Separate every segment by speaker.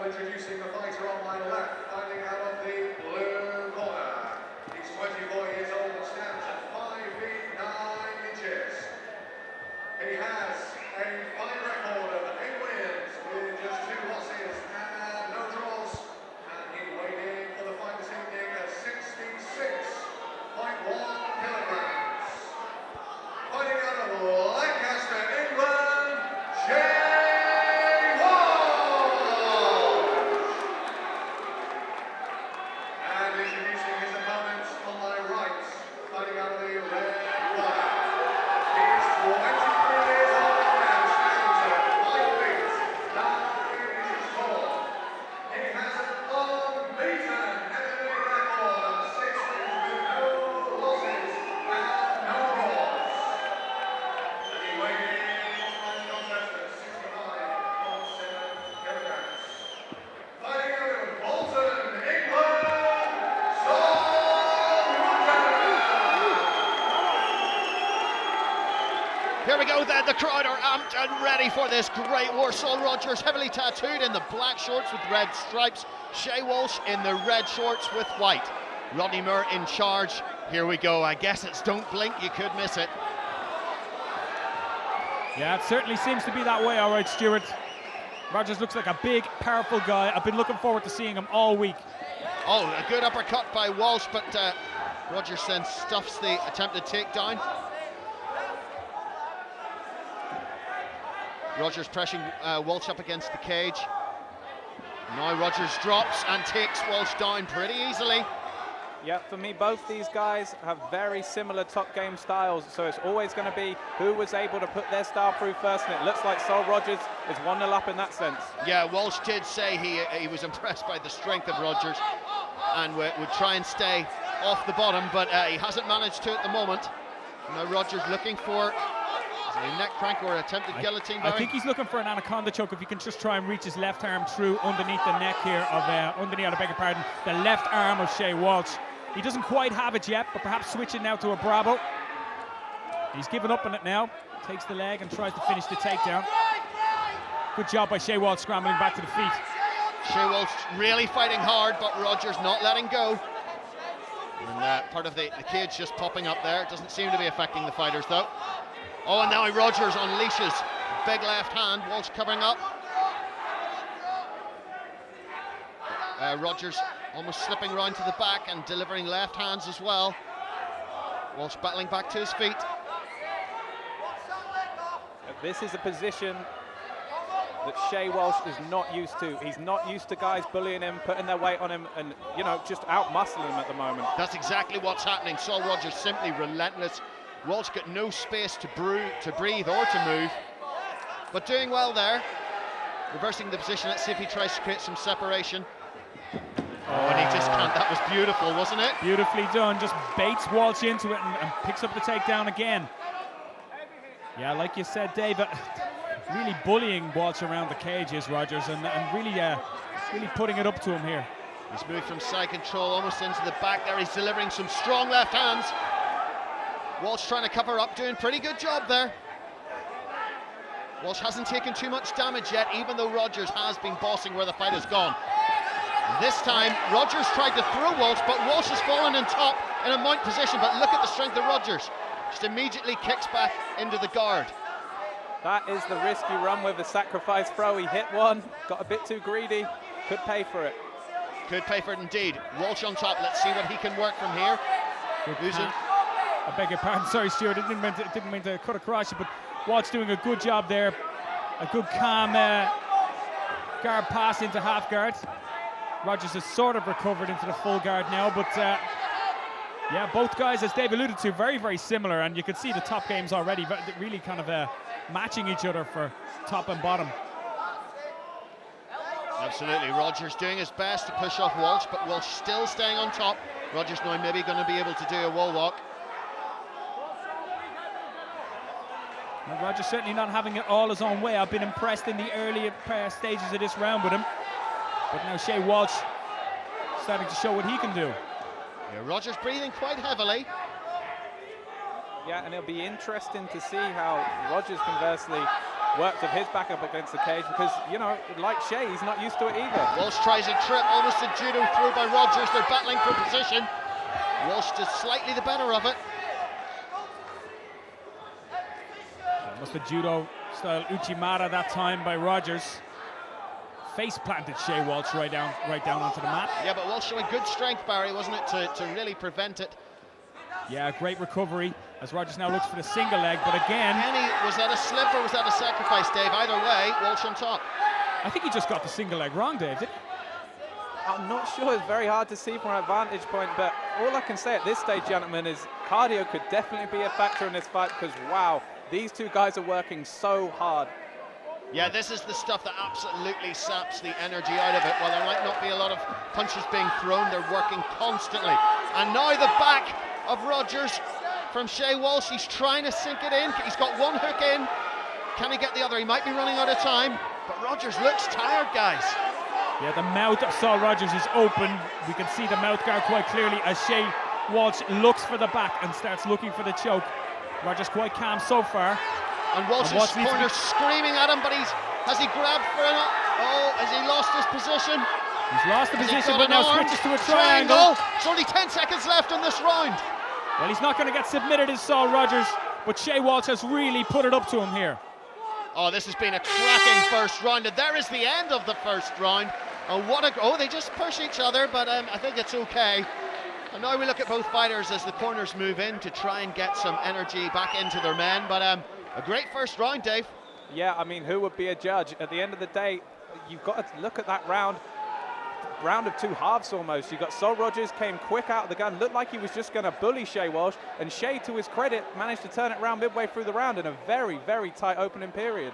Speaker 1: introducing the fighter on my left, fighting out of the blue corner. He's 24 years old and stands at 5 feet 9 inches. He has a fight record of 8 wins with just 2 losses and no draws. And he weighed in for the fight this evening at 66.1 kilograms. Fighting out of Lancaster, England, Shay Walsh! And introducing his opponents on my right, fighting out of the red corner. He is 23 years old and stands at 5 feet 9 inches tall. He has an unbeaten MMA record of 6 wins with no losses and no draws. And he weighed in on the contest at 65.7 kilograms. Fighting out of Bolton, England, Saul Rogers!
Speaker 2: Here we go then, the crowd are amped and ready for this great war. Saul Rogers heavily tattooed in the black shorts with red stripes. Shay Walsh in the red shorts with white. Rodney Moore in charge. Here we go. I guess it's don't blink, you could miss it.
Speaker 3: Yeah, it certainly seems to be that way, all right, Stuart. Rogers looks like a big, powerful guy. I've been looking forward to seeing him all week.
Speaker 2: Oh, a good uppercut by Walsh, but Rogers then stuffs the attempted takedown. Rogers pressing Walsh up against the cage. Now Rogers drops and takes Walsh down pretty easily.
Speaker 4: Yeah, for me, both these guys have very similar top game styles, so it's always going to be who was able to put their style through first, and it looks like Saul Rogers is 1-0 up in that sense.
Speaker 2: Yeah, Walsh did say he was impressed by the strength of Rogers and would try and stay off the bottom, but he hasn't managed to at the moment. Now Rogers looking for a neck crank or attempted guillotine.
Speaker 3: I think he's looking for an anaconda choke if he can just try and reach his left arm through underneath the neck here of underneath, I beg your pardon, the left arm of Shay Walsh. He doesn't quite have it yet, but perhaps switching now to a Bravo. He's given up on it now. Takes the leg and tries to finish the takedown. Good job by Shay Walsh scrambling back to the feet.
Speaker 2: Shay Walsh really fighting hard, but Rogers not letting go. And part of the cage just popping up there. It doesn't seem to be affecting the fighters though. Oh, and now Rogers unleashes big left hand. Walsh covering up. Rogers almost slipping round to the back and delivering left hands as well. Walsh battling back to his feet.
Speaker 4: This is a position that Shay Walsh is not used to. He's not used to guys bullying him, putting their weight on him, and just out-muscling him at the moment.
Speaker 2: That's exactly what's happening. Saul Rogers simply relentless. Walsh got no space to breathe or to move, but doing well there. Reversing the position. Let's see if he tries to create some separation. Oh, and he just can't. That was beautiful, wasn't it?
Speaker 3: Beautifully done. Just baits Walsh into it and picks up the takedown again. Yeah, like you said, Dave, really bullying Walsh around the cage is Rogers, and really putting it up to him here.
Speaker 2: He's moved from side control almost into the back there. He's delivering some strong left hands. Walsh trying to cover up, doing a pretty good job there. Walsh hasn't taken too much damage yet, even though Rogers has been bossing where the fight has gone. This time, Rogers tried to throw Walsh, but Walsh has fallen on top in a mount position, but look at the strength of Rogers. Just immediately kicks back into the guard.
Speaker 4: That is the risk you run with a sacrifice throw. He hit one, got a bit too greedy, could pay for it.
Speaker 2: Could pay for it indeed. Walsh on top, let's see what he can work from here.
Speaker 3: I beg your pardon, sorry Stuart, I didn't mean to cut across you, but Walsh doing a good job there. A good calm guard pass into half guard. Rogers has sort of recovered into the full guard now, but yeah, both guys, as Dave alluded to, very, very similar, and you can see the top games already really kind of matching each other for top and bottom.
Speaker 2: Absolutely, Rogers doing his best to push off Walsh, but Walsh still staying on top. Rogers now maybe going to be able to do a wall walk.
Speaker 3: And Rogers certainly not having it all his own way. I've been impressed in the early stages of this round with him. But now Shay Walsh starting to show what he can do.
Speaker 2: Yeah, Rogers breathing quite heavily.
Speaker 4: Yeah, and it'll be interesting to see how Rogers conversely works of his back up against the cage because, you know, like Shay, he's not used to it either.
Speaker 2: Walsh tries a trip, almost a judo through by Rogers. They're battling for position. Walsh does slightly the better of it.
Speaker 3: Almost a judo style Uchimata that time by Rogers. Face planted Shay Walsh right down onto the mat.
Speaker 2: Yeah, but Walsh showing good strength, Barry, wasn't it, to really prevent it.
Speaker 3: Yeah, great recovery as Rogers now looks for the single leg, but again...
Speaker 2: Kenny, was that a slip or was that a sacrifice, Dave? Either way, Walsh on top.
Speaker 3: I think he just got the single leg wrong, Dave, didn't he?
Speaker 4: I'm not sure, it's very hard to see from our vantage point, but all I can say at this stage, gentlemen, is cardio could definitely be a factor in this fight because, wow, these two guys are working so hard.
Speaker 2: Yeah, this is the stuff that absolutely saps the energy out of it. While there might not be a lot of punches being thrown, they're working constantly. And now the back of Rogers from Shay Walsh. He's trying to sink it in. He's got one hook in. Can he get the other? He might be running out of time, but Rogers looks tired, guys.
Speaker 3: Yeah, the mouth of Saul Rogers is open. We can see the mouth guard quite clearly as Shay Walsh looks for the back and starts looking for the choke. Rogers quite calm so far.
Speaker 2: And Walsh's corner screaming at him, but has he grabbed for an... Oh, has he lost his position?
Speaker 3: He's lost the position, but now switches to a triangle.
Speaker 2: There's only 10 seconds left in this round.
Speaker 3: Well, he's not going to get submitted as Saul Rogers, but Shay Walsh has really put it up to him here.
Speaker 2: Oh, this has been a cracking first round, and there is the end of the first round. And what a... Oh, they just push each other, but I think it's okay. And now we look at both fighters as the corners move in to try and get some energy back into their men, but a great first round, Dave.
Speaker 4: Yeah, I mean, who would be a judge? At the end of the day, you've got to look at that round of two halves almost. You got Saul Rogers came quick out of the gun, looked like he was just going to bully Shay Walsh, and Shay, to his credit, managed to turn it around midway through the round in a very, very tight opening period.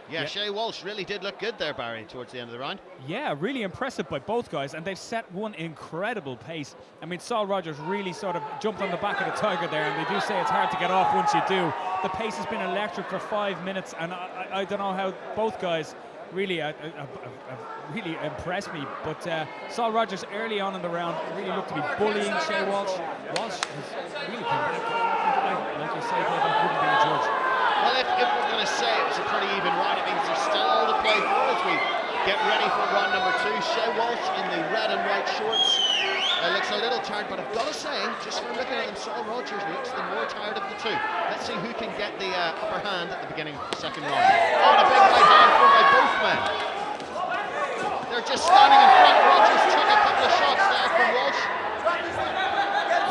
Speaker 2: Yeah, Shay Walsh really did look good there, Barry, towards the end of the round.
Speaker 3: Yeah, really impressive by both guys, and they've set one incredible pace. I mean, Saul Rogers really sort of jumped on the back of the tiger there, and they do say it's hard to get off once you do. The pace has been electric for 5 minutes, and I don't know how both guys really really impressed me, but Saul Rogers early on in the round really looked to be bullying Shay Walsh. Walsh has really come back. Like you say, I wouldn't be a judge.
Speaker 2: Well, if we're going to say it was a pretty even round, it means there's still all to play for as we get ready for round number 2. Shay Walsh in the red and white shorts looks a little tired, but I've got to say, just from looking at him, Saul Rogers looks the more tired of the two. Let's see who can get the upper hand at the beginning of the second round. Oh, and a big right hand thrown by both men. They're just standing in front. Rogers took a couple of shots there from Walsh.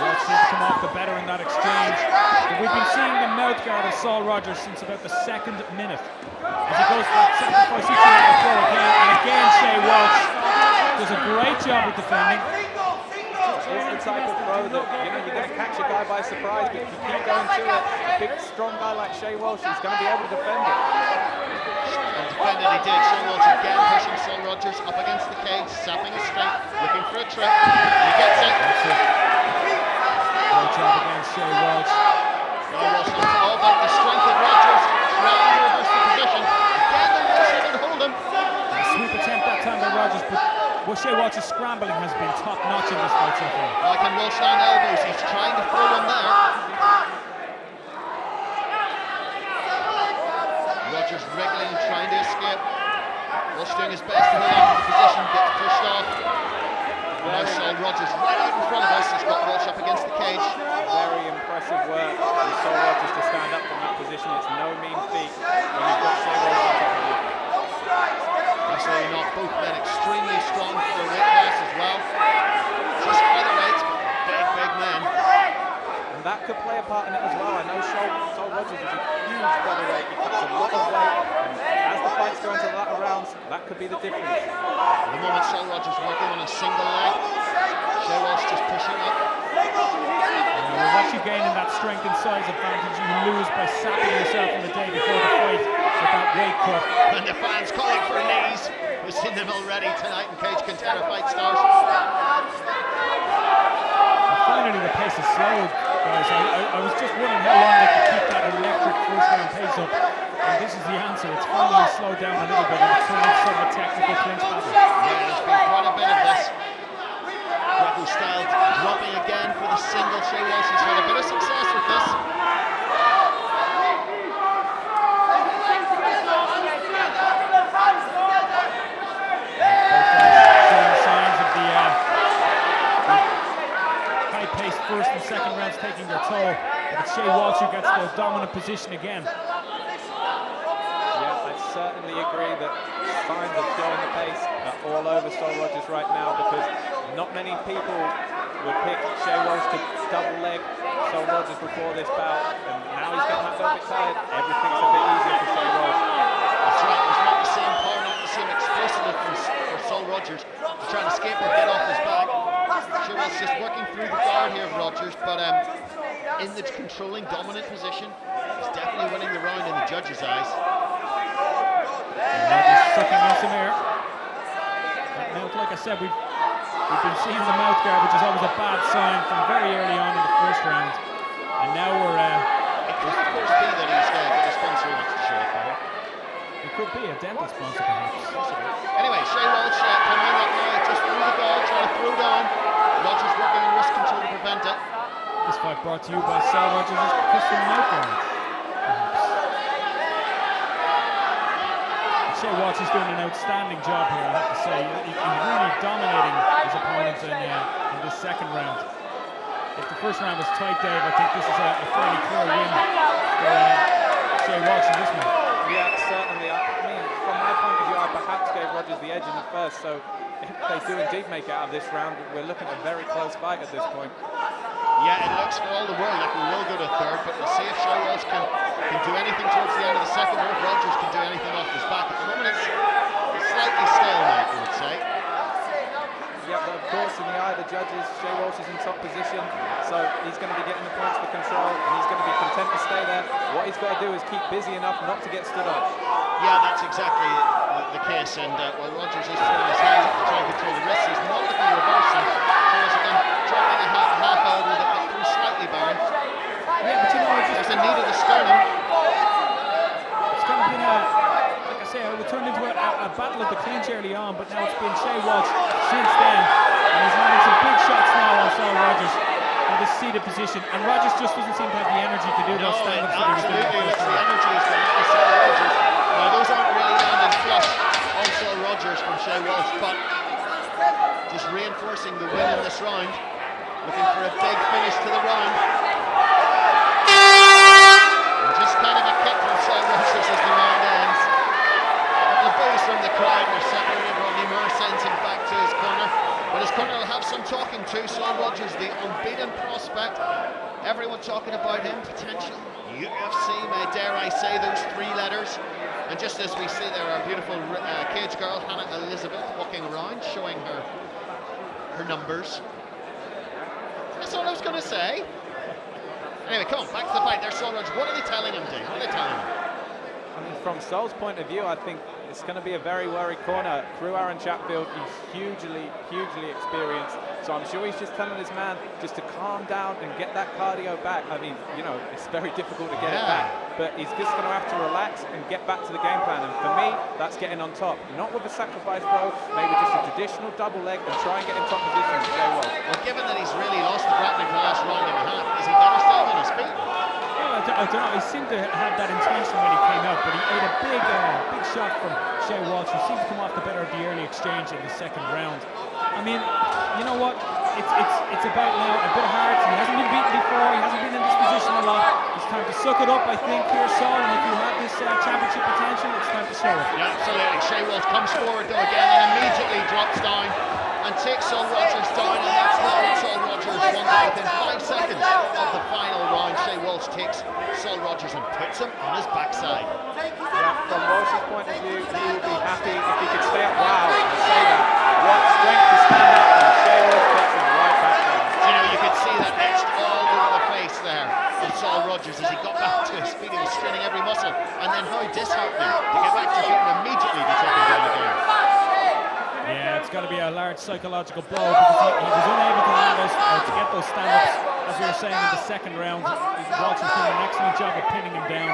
Speaker 3: Walsh seems to come off the better in that exchange. But we've been seeing the mouth guard of Saul Rogers since about the second minute. As he goes for that sacrifice each and every throw again. And again, Shay Walsh does a great job of defending.
Speaker 4: It's the type of throw that, you know, you're going to catch a guy by surprise, but if you keep going to it, a big, strong guy like Shay Walsh is going to be able to defend it.
Speaker 2: And defended he did. Shay Walsh again pushing Saul Rogers up against the cage, sapping his strength, looking for a trip. He gets it.
Speaker 3: That's it. Great job against Shay Walsh.
Speaker 2: Shay Walsh knows all about the strength of Rogers, trying to reverse the position. Again, the Walsh able to hold him.
Speaker 3: A sweep attempt that time by Rogers, but Shay Walsh's scrambling has been top-notch in this fight so far.
Speaker 2: Like in Walsh land elbows, he's trying to throw one there. Rogers wriggling, trying to escape. Walsh doing his best to hold on to the position, gets pushed off. Now Saul Rogers right out in front of us. He's got Walsh up against the cage.
Speaker 4: Very impressive work from Saul Rogers to stand up from that position. It's no mean feat when you've got Shay Walsh on top of you.
Speaker 2: Absolutely not. Both men extremely strong for their weight class as well. Just featherweights, but big men.
Speaker 4: And that could play a part in it as well. I know Saul Rogers is a huge featherweight. He cuts a lot of weight. And as the fights go into the latter rounds, that could be the difference.
Speaker 2: At the moment, Saul Rogers working on a single leg. Shay Walsh just pushing up.
Speaker 3: We're actually gaining that strength and size advantage you lose by sapping yourself on the day before the fight with that weight cut.
Speaker 2: And the fans calling for knees. We've seen them already tonight in Cage Contender Fight Stars.
Speaker 3: Finally, the pace is slowed, guys. I was just wondering how long they could keep that electric first round pace up. And this is the answer. It's finally slowed down a little bit and it's turned sort of a technical clinch battle.
Speaker 2: Yeah, there's been quite a bit of this. Greco style dropping again for the single. Shay Walsh has had a bit of success with this.
Speaker 3: Shay Walsh who gets the dominant position again.
Speaker 4: Yeah, I certainly agree that signs of showing the pace are all over Saul Rogers right now, because not many people would pick Shay Walsh to double leg Saul Rogers before this bout, and now he's getting that little bit tired. Everything's a bit easier for Shay Walsh.
Speaker 2: That's right, there's not the same power, not the same explosiveness for Saul Rogers to try and escape or get off his back. Shay Walsh just working through the guard here of Rogers, but in the controlling dominant position, he's definitely winning the round in the judges' eyes.
Speaker 3: Rogers sucking on some air. That mouth, like I said, we've been seeing the mouth guard, which is always a bad sign from very early on in the first round. And now we're...
Speaker 2: it could of course be that he's got a sponsor he wants to show up for.
Speaker 3: It could be a dental sponsor, perhaps.
Speaker 2: Anyway, Shay Walsh coming in that now, just through the guard, trying to throw down. Rogers working on wrist control to prevent it.
Speaker 3: This fight brought to you by Saul Rogers' custom mouth guard. Shay Walsh is doing an outstanding job here, I have to say. He's really dominating his opponent in this second round. If the first round was tight, Dave, I think this is a fairly clear win for Shay Walsh in this one.
Speaker 4: Yeah, certainly. I mean, from my point of view, I perhaps gave Rogers the edge in the first, so if they do indeed make it out of this round, we're looking at a very close fight at this point.
Speaker 2: Yeah, it looks for all the world like we will go to third, but we'll see if Shay Walsh can do anything towards the end of the second, or if Rogers can do anything off his back. At the moment, it's slightly stalemate, I would say.
Speaker 4: Yeah, but of course, in the eye of the judges, Shay Walsh is in top position, so he's going to be getting the points for control, and he's going to be content to stay there. What he's got to do is keep busy enough not to get stood up.
Speaker 2: Yeah, that's exactly the case, and while Rogers is throwing his hands up to try and control the wrist, he's not looking reversing. Shows again, dropping a half elbow that got through slightly, Barry.
Speaker 3: Yeah, but you know,
Speaker 2: there's a knee to the sternum.
Speaker 3: It's kind of been like I say, it turned into a battle of the clinch early on, but now it's been Shay Walsh since then, and he's landing some big shots now on Saul Rogers in this seated position, and Rogers just doesn't seem to have the energy to do those stand-ups that he was doing.
Speaker 2: Absolutely, the energy has been out of Saul Rogers. Now, those aren't really landing flush on Saul Rogers from Shay Walsh, but just reinforcing the win in this round, looking for a big finish to the round. And just kind of a kick from Saul Rogers as the round ends. A couple of boos from the crowd were separated. Rodney Moore sends him back to his corner, but his corner will have some talking to. Saul Rogers, the unbeaten prospect, everyone talking about him, potential UFC, dare I say those three letters. And just as we see there, our beautiful cage girl, Hannah Elizabeth, walking around, showing her numbers. That's all I was going to say. Anyway, come on, back to the fight. There's Saul Rogers. What are they telling him, Dave? What are they telling him?
Speaker 4: I mean, from Saul's point of view, I think it's going to be a very worried corner. Through Aaron Chatfield, he's hugely experienced. So I'm sure he's just telling his man just to calm down and get that cardio back. I mean, you know, it's very difficult to get it back, but he's just going to have to relax and get back to the game plan. And for me, that's getting on top. Not with a sacrifice throw, maybe just a traditional double leg and try and get in top position to Shay Walsh.
Speaker 2: Well, given that he's really lost the grappling for the last round and a half, is he better staying on his feet?
Speaker 3: I don't know. He seemed to have that intention when he came out, but he ate a big shot from Shay Walsh, who seemed to come off the better of the early exchange in the second round. I mean, you know what? It's about now a bit of heart. He hasn't been beaten before. He hasn't been in this position a lot. It's time to suck it up, I think, here, Saul. And if you have this championship potential, it's time to show it.
Speaker 2: Yeah, absolutely. Shay Walsh comes forward though again and immediately drops down and takes Saul Rogers down, and that's what Saul Rogers wanted. Within 5 seconds of the final round, Shay Walsh takes Saul Rogers and puts him on his backside.
Speaker 4: Yeah, from Walsh's point of view, he would be happy if he could stay up. Wow, I say that. What strength to stand up, and Shay Walsh takes him right back down.
Speaker 2: You know, you could see that etched all over the face there of Saul Rogers as he got back to his feet. He was straining every muscle, and then how disheartening to get back to feet and immediately be taken down again.
Speaker 3: Yeah, it's got to be a large psychological blow because he was unable to land those, to get those stand-ups, as we were saying in the second round. Walsh was doing an excellent job of pinning him down.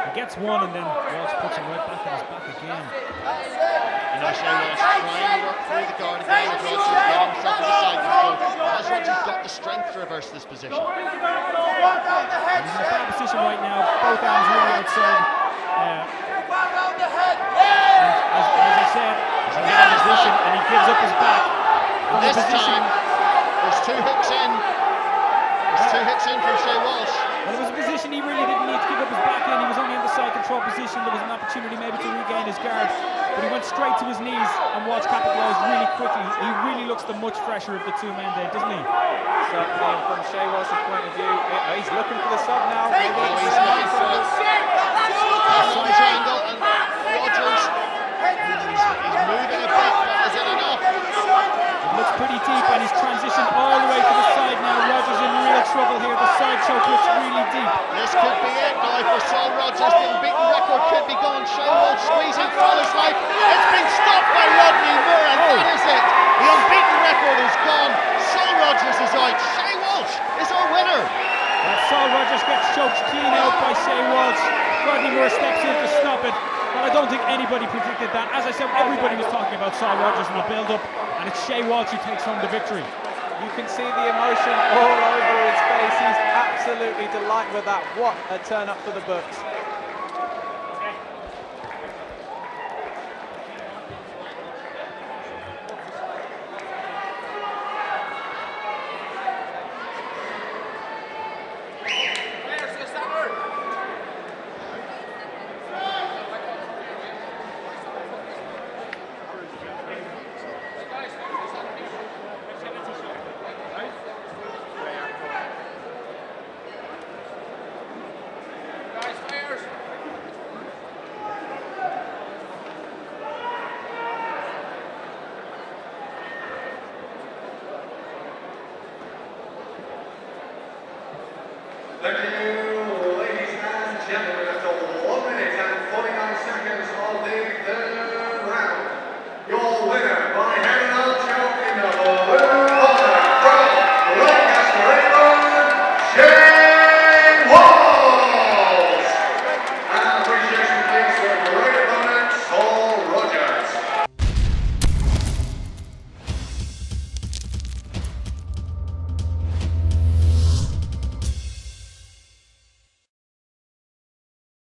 Speaker 3: He gets one, and then Walsh puts him right back on his back again.
Speaker 2: You know, Shay Walsh trying to work through the guard again with Rogers, getting himself in the side control. Has Rogers got the strength to reverse this position?
Speaker 3: And he's in a bad position right now, both arms really outside. And as I said, he's in a position and he gives up his back.
Speaker 2: And this time, there's two hooks in. There's two hooks in from Shay Walsh.
Speaker 3: Well, it was a position he really didn't need to give up his back in. He was only in the side control position. There was an opportunity maybe to regain his guard, but he went straight to his knees and Walsh capitalised really quickly. He really looks the much fresher of the two men there, doesn't he?
Speaker 4: Certainly, and from Shay Walsh's point of view, he's looking for the sub now.
Speaker 2: He's looking for the side triangle, and Rogers, he's moving a bit, but is it enough?
Speaker 3: It looks pretty deep and he's transitioned all the way to the side now. Rogers in real trouble here. The side choke looks really deep.
Speaker 2: This could be it now for Saul Rogers. The unbeaten record could be gone. Shay Walsh squeezing for his life. It's been stopped by Rodney Moore, and that is it. The unbeaten record is gone. Saul Rogers is out. Shay Walsh is our winner.
Speaker 3: And Saul Rogers gets choked clean out by Shay Walsh. Rodney Moore steps in to stop it. But I don't think anybody predicted that. As I said, everybody was talking about Saul Rogers in the build-up, and it's Shay Walsh who takes home the victory.
Speaker 4: You can see the emotion all over his face. He's absolutely delighted with that. What a turn up for the books.
Speaker 1: Thank you.